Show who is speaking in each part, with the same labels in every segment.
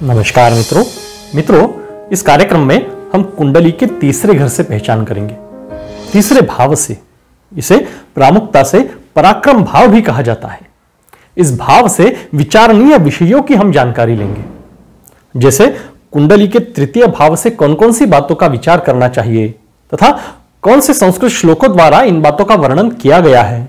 Speaker 1: नमस्कार मित्रों, इस कार्यक्रम में हम कुंडली के तीसरे घर से पहचान करेंगे, तीसरे भाव से। इसे प्रामुख्यता से पराक्रम भाव भी कहा जाता है। इस भाव से विचारणीय विषयों की हम जानकारी लेंगे, जैसे कुंडली के तृतीय भाव से कौन कौन सी बातों का विचार करना चाहिए तथा कौन से संस्कृत श्लोकों द्वारा इन बातों का वर्णन किया गया है।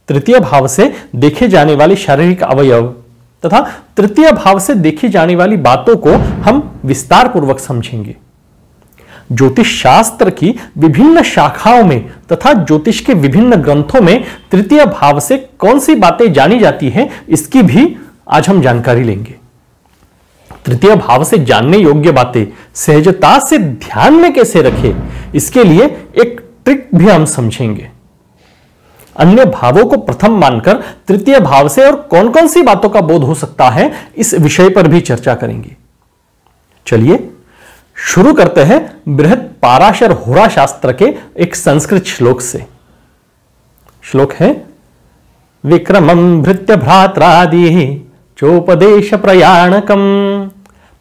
Speaker 1: तृतीय भाव से देखे जाने वाले शारीरिक अवयव तथा तृतीय भाव से देखी जाने वाली बातों को हम विस्तार पूर्वक समझेंगे। ज्योतिष शास्त्र की विभिन्न शाखाओं में तथा ज्योतिष के विभिन्न ग्रंथों में तृतीय भाव से कौन सी बातें जानी जाती हैं, इसकी भी आज हम जानकारी लेंगे। तृतीय भाव से जानने योग्य बातें सहजता से ध्यान में कैसे रखें, इसके लिए एक ट्रिक भी हम समझेंगे। अन्य भावों को प्रथम मानकर तृतीय भाव से और कौन कौन सी बातों का बोध हो सकता है, इस विषय पर भी चर्चा करेंगे। चलिए शुरू करते हैं बृहत पाराशर होरा शास्त्र के एक संस्कृत श्लोक से। श्लोक है, विक्रमं भृत्य भ्रात्रादि चोपदेश प्रयाणकम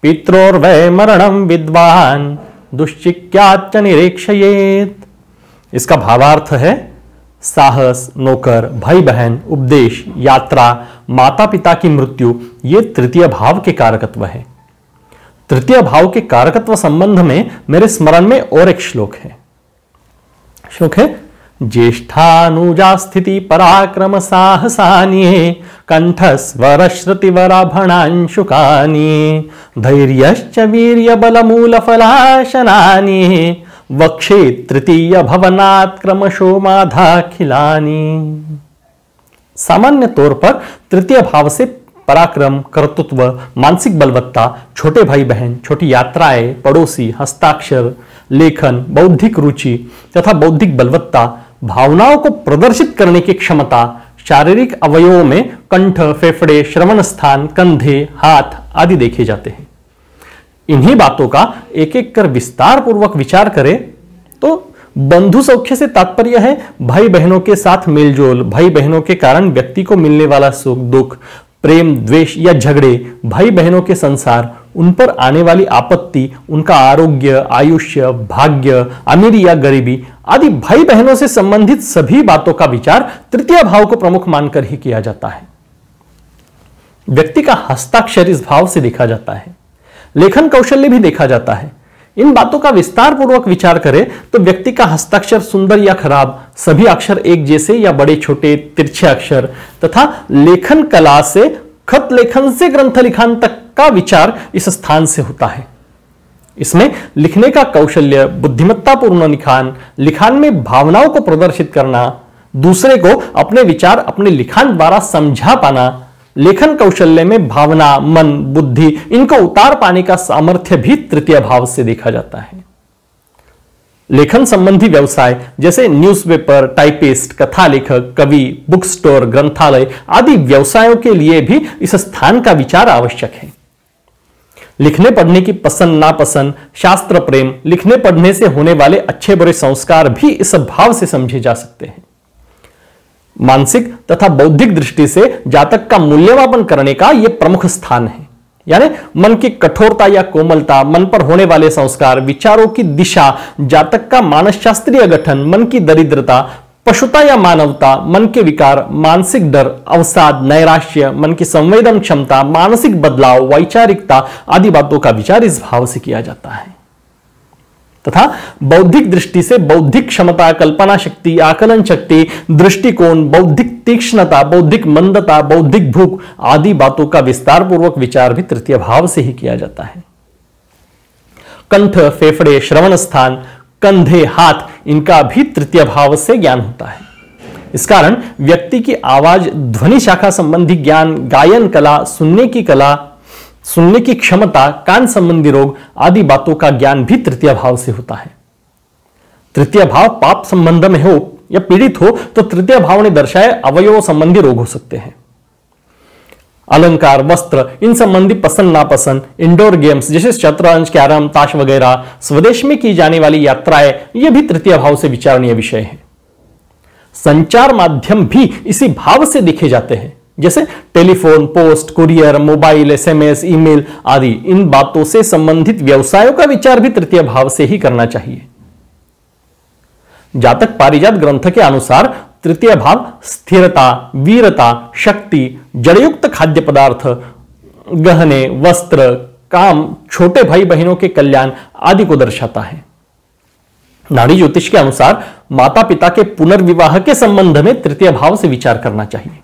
Speaker 1: पित्रोर्वै मरणं विद्वान दुश्चिक्याच्च निरीक्षयेत्। इसका भावार्थ है, साहस, नौकर, भाई बहन, उपदेश, यात्रा, माता पिता की मृत्यु, ये तृतीय भाव के कारकत्व है। तृतीय भाव के कारकत्व संबंध में मेरे स्मरण में और एक श्लोक है। श्लोक है, ज्येष्ठानुजा स्थिति पराक्रम साहसानि कंठस्वर श्रुतिवराभणांशुकानि धैर्यश्च वीर्य बल मूल फलाशनानि वक्षे तृतीय भवनात् क्रमशो माधाखिलानी। सामान्य तौर पर तृतीय भाव से पराक्रम, कर्तृत्व, मानसिक बलवत्ता, छोटे भाई बहन, छोटी यात्राएं, पड़ोसी, हस्ताक्षर, लेखन, बौद्धिक रुचि तथा बौद्धिक बलवत्ता, भावनाओं को प्रदर्शित करने की क्षमता, शारीरिक अवयवों में कंठ, फेफड़े, श्रवण स्थान, कंधे, हाथ आदि देखे जाते हैं। इन्हीं बातों का एक एक कर विस्तार पूर्वक विचार करें तो बंधु सौख्य से तात्पर्य है भाई बहनों के साथ मेलजोल, भाई बहनों के कारण व्यक्ति को मिलने वाला सुख दुख, प्रेम द्वेष या झगड़े, भाई बहनों के संसार, उन पर आने वाली आपत्ति, उनका आरोग्य, आयुष्य, भाग्य, अमीरी या गरीबी आदि भाई बहनों से संबंधित सभी बातों का विचार तृतीय भाव को प्रमुख मानकर ही किया जाता है। व्यक्ति का हस्ताक्षर इस भाव से देखा जाता है, लेखन कौशल्य भी देखा जाता है। इन बातों का विस्तार पूर्वक विचार करें तो व्यक्ति का हस्ताक्षर सुंदर या खराब, सभी अक्षर एक जैसे या बड़े छोटे, तिरछे अक्षर तथा लेखन कला से खत लेखन से ग्रंथ लिखान तक का विचार इस स्थान से होता है। इसमें लिखने का कौशल्य, बुद्धिमत्तापूर्ण लिखान में भावनाओं को प्रदर्शित करना, दूसरे को अपने विचार अपने लिखान द्वारा समझा पाना, लेखन कौशल्य में भावना, मन, बुद्धि इनको उतार पाने का सामर्थ्य भी तृतीय भाव से देखा जाता है। लेखन संबंधी व्यवसाय जैसे न्यूज़पेपर, टाइपिस्ट, कथा लेखक, कवि, बुक स्टोर, ग्रंथालय आदि व्यवसायों के लिए भी इस स्थान का विचार आवश्यक है। लिखने पढ़ने की पसंद नापसंद, शास्त्र प्रेम, लिखने पढ़ने से होने वाले अच्छे बुरे संस्कार भी इस भाव से समझे जा सकते हैं। मानसिक तथा बौद्धिक दृष्टि से जातक का मूल्यमापन करने का यह प्रमुख स्थान है। यानी मन की कठोरता या कोमलता, मन पर होने वाले संस्कार, विचारों की दिशा, जातक का मानसशास्त्रीय गठन, मन की दरिद्रता, पशुता या मानवता, मन के विकार, मानसिक डर, अवसाद, नैराश्य, मन की संवेदन क्षमता, मानसिक बदलाव, वैचारिकता आदि बातों का विचार इस भाव से किया जाता है। तथा बौद्धिक दृष्टि से बौद्धिक क्षमता, कल्पना शक्ति, आकलन शक्ति, दृष्टिकोण, बौद्धिक तीक्ष्णता, बौद्धिक मंदता, बौद्धिक भूख आदि बातों का विस्तार पूर्वक विचार भी तृतीय भाव से ही किया जाता है। कंठ, फेफड़े, श्रवण स्थान, कंधे, हाथ इनका भी तृतीय भाव से ज्ञान होता है। इस कारण व्यक्ति की आवाज, ध्वनि शाखा संबंधी ज्ञान, गायन कला, सुनने की क्षमता, कान संबंधी रोग आदि बातों का ज्ञान भी तृतीय भाव से होता है। तृतीय भाव पाप संबंध में हो या पीड़ित हो तो तृतीय भाव ने दर्शाए अवयव संबंधी रोग हो सकते हैं। अलंकार, वस्त्र इन संबंधी पसंद नापसंद, इंडोर गेम्स जैसे शतरंज, कैरम, ताश वगैरह, स्वदेश में की जाने वाली यात्राएं, यह भी तृतीय भाव से विचारणीय विषय है। संचार माध्यम भी इसी भाव से देखे जाते हैं। जैसे telephone, post, courier, mobile, SMS, email आदि। इन बातों से संबंधित व्यवसायों का विचार भी तृतीय भाव से ही करना चाहिए। जातक पारिजात ग्रंथ के अनुसार तृतीय भाव स्थिरता, वीरता, शक्ति, जड़युक्त खाद्य पदार्थ, गहने, वस्त्र, काम, छोटे भाई बहनों के कल्याण आदि को दर्शाता है। नाड़ी ज्योतिष के अनुसार माता पिता के पुनर्विवाह के संबंध में तृतीय भाव से विचार करना चाहिए।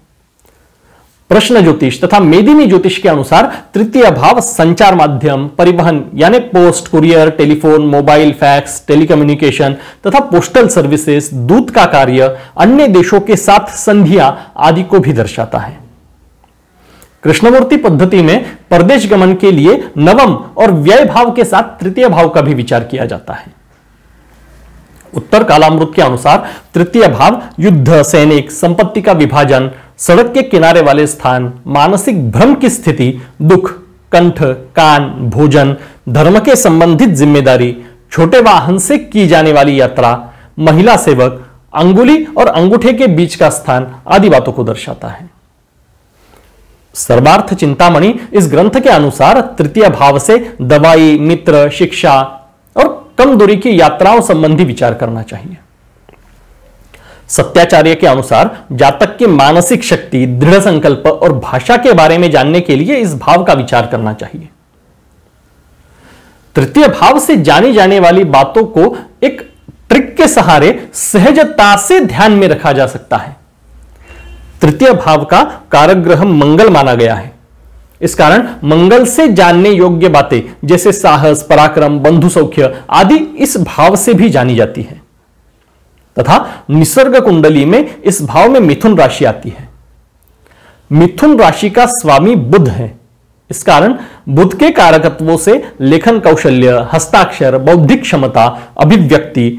Speaker 1: प्रश्न ज्योतिष तथा मेदिनी ज्योतिष के अनुसार तृतीय भाव संचार माध्यम, परिवहन यानी post, courier, telephone, mobile, fax, telecommunication तथा पोस्टल सर्विसेज, दूत का कार्य, अन्य देशों के साथ संधियां आदि को भी दर्शाता है। कृष्णमूर्ति पद्धति में परदेश गमन के लिए नवम और व्यय भाव के साथ तृतीय भाव का भी विचार किया जाता है। उत्तर कालामृत के अनुसार तृतीय भाव युद्ध, सैनिक, संपत्ति का विभाजन, सड़क के किनारे वाले स्थान, मानसिक भ्रम की स्थिति, दुख, कंठ, कान, भोजन, धर्म के संबंधित जिम्मेदारी, छोटे वाहन से की जाने वाली यात्रा, महिला सेवक, अंगुली और अंगूठे के बीच का स्थान आदि बातों को दर्शाता है। सर्वार्थ चिंतामणि इस ग्रंथ के अनुसार तृतीय भाव से दवाई, मित्र, शिक्षा और कम दूरी की यात्राओं संबंधी विचार करना चाहिए। सत्याचार्य के अनुसार जातक की मानसिक शक्ति, दृढ़ संकल्प और भाषा के बारे में जानने के लिए इस भाव का विचार करना चाहिए। तृतीय भाव से जानी जाने वाली बातों को एक ट्रिक के सहारे सहजता से ध्यान में रखा जा सकता है। तृतीय भाव का कारक ग्रह मंगल माना गया है। इस कारण मंगल से जानने योग्य बातें जैसे साहस, पराक्रम, बंधु सौख्य आदि इस भाव से भी जानी जाती है। तथा निसर्ग कुंडली में इस भाव में मिथुन राशि आती है। मिथुन राशि का स्वामी बुध है। इस कारण बुध के कारकत्वों से लेखन कौशल्य, हस्ताक्षर, बौद्धिक क्षमता, अभिव्यक्ति,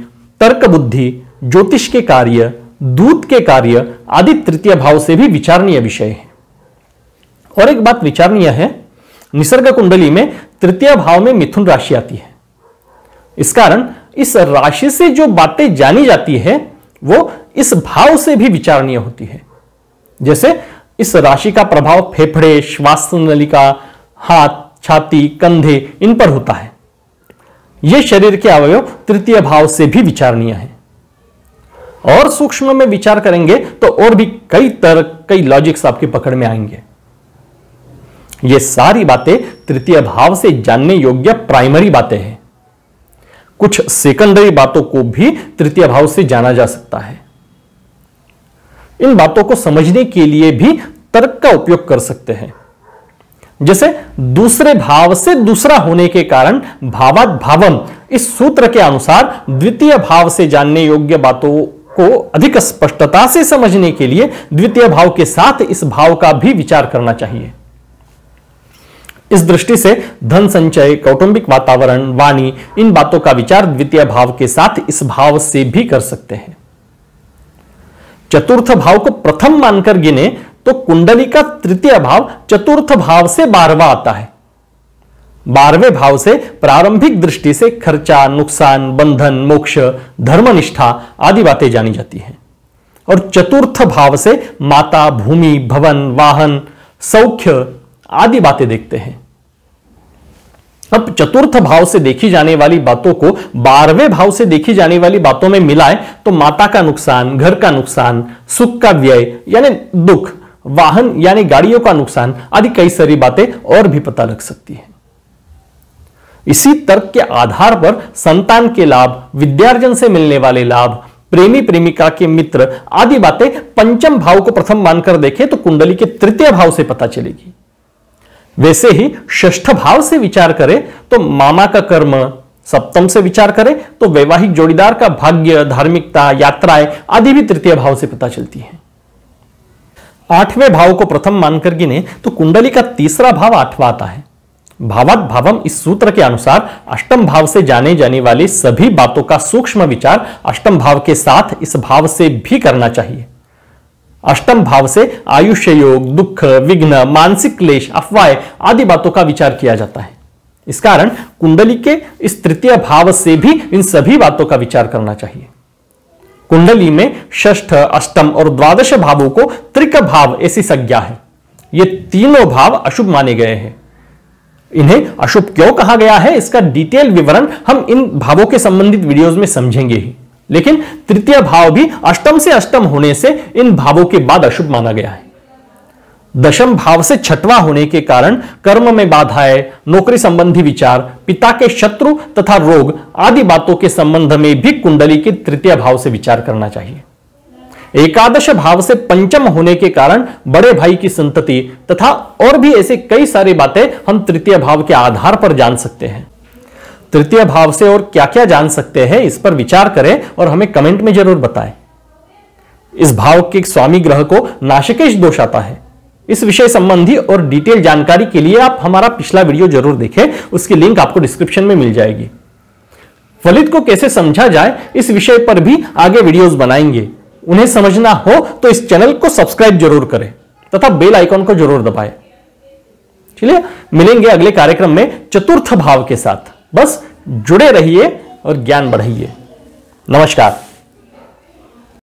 Speaker 1: तर्क बुद्धि, ज्योतिष के कार्य, दूत के कार्य आदि तृतीय भाव से भी विचारणीय विषय है। और एक बात विचारणीय है, निसर्ग कुंडली में तृतीय भाव में मिथुन राशि आती है। इस कारण इस राशि से जो बातें जानी जाती है वो इस भाव से भी विचारणीय होती है। जैसे इस राशि का प्रभाव फेफड़े, श्वास नलिका, हाथ, छाती, कंधे इन पर होता है। ये शरीर के अवयव तृतीय भाव से भी विचारणीय है। और सूक्ष्म में विचार करेंगे तो और भी कई तर्क, कई लॉजिक्स आपकी पकड़ में आएंगे। ये सारी बातें तृतीय भाव से जानने योग्य प्राइमरी बातें हैं। कुछ सेकेंडरी बातों को भी तृतीय भाव से जाना जा सकता है। इन बातों को समझने के लिए भी तर्क का उपयोग कर सकते हैं। जैसे दूसरे भाव से दूसरा होने के कारण भावात भावम, इस सूत्र के अनुसार द्वितीय भाव से जानने योग्य बातों को अधिक स्पष्टता से समझने के लिए द्वितीय भाव के साथ इस भाव का भी विचार करना चाहिए। इस दृष्टि से धन संचय, कौटुंबिक वातावरण, वाणी इन बातों का विचार द्वितीय भाव के साथ इस भाव से भी कर सकते हैं। चतुर्थ भाव को प्रथम मानकर गिने तो कुंडली का तृतीय भाव चतुर्थ भाव से 12वां आता है। 12वें भाव से प्रारंभिक दृष्टि से खर्चा, नुकसान, बंधन, मोक्ष, धर्मनिष्ठा आदि बातें जानी जाती हैं। और चतुर्थ भाव से माता, भूमि, भवन, वाहन, सौख्य आदि बातें देखते हैं। अब चतुर्थ भाव से देखी जाने वाली बातों को 12वें भाव से देखी जाने वाली बातों में मिलाएं तो माता का नुकसान, घर का नुकसान, सुख का व्यय यानी दुख, वाहन यानी गाड़ियों का नुकसान आदि कई सारी बातें और भी पता लग सकती है। इसी तर्क के आधार पर संतान के लाभ, विद्यार्जन से मिलने वाले लाभ, प्रेमी प्रेमिका के मित्र आदि बातें पंचम भाव को प्रथम मानकर देखें तो कुंडली के तृतीय भाव से पता चलेगी। वैसे ही षष्ठ भाव से विचार करें तो मामा का कर्म, सप्तम से विचार करें तो वैवाहिक जोड़ीदार का भाग्य, धार्मिकता, यात्राएं आदि भी तृतीय भाव से पता चलती है। 8वें भाव को प्रथम मानकर गिने तो कुंडली का तीसरा भाव 8वां आता है। भावात भावम इस सूत्र के अनुसार अष्टम भाव से जाने जाने वाली सभी बातों का सूक्ष्म विचार अष्टम भाव के साथ इस भाव से भी करना चाहिए। अष्टम भाव से आयुष्य योग, दुख, विघ्न, मानसिक क्लेश, अफवाहें आदि बातों का विचार किया जाता है। इस कारण कुंडली के इस तृतीय भाव से भी इन सभी बातों का विचार करना चाहिए। कुंडली में षष्ठ, अष्टम और द्वादश भावों को त्रिक भाव ऐसी संज्ञा है। ये तीनों भाव अशुभ माने गए हैं। इन्हें अशुभ क्यों कहा गया है, इसका डिटेल विवरण हम इन भावों के संबंधित वीडियोस में समझेंगे ही। लेकिन तृतीय भाव भी अष्टम से अष्टम होने से इन भावों के बाद अशुभ माना गया है। दशम भाव से छठवां होने के कारण कर्म में बाधाएं, नौकरी संबंधी विचार, पिता के शत्रु तथा रोग आदि बातों के संबंध में भी कुंडली के तृतीय भाव से विचार करना चाहिए। एकादश भाव से पंचम होने के कारण बड़े भाई की संतति तथा और भी ऐसे कई सारी बातें हम तृतीय भाव के आधार पर जान सकते हैं। तृतीय भाव से और क्या क्या जान सकते हैं, इस पर विचार करें और हमें कमेंट में जरूर बताएं। इस भाव के स्वामी ग्रह को नाशिकेश दोष आता है। इस विषय संबंधी और डिटेल जानकारी के लिए आप हमारा पिछला वीडियो जरूर देखें, उसकी लिंक आपको डिस्क्रिप्शन में मिल जाएगी। फलित को कैसे समझा जाए, इस विषय पर भी आगे वीडियोस बनाएंगे। उन्हें समझना हो तो इस चैनल को सब्सक्राइब जरूर करें तथा बेल आइकॉन को जरूर दबाएं। चलिए मिलेंगे अगले कार्यक्रम में चतुर्थ भाव के साथ। बस जुड़े रहिए और ज्ञान बढ़ाइए। नमस्कार।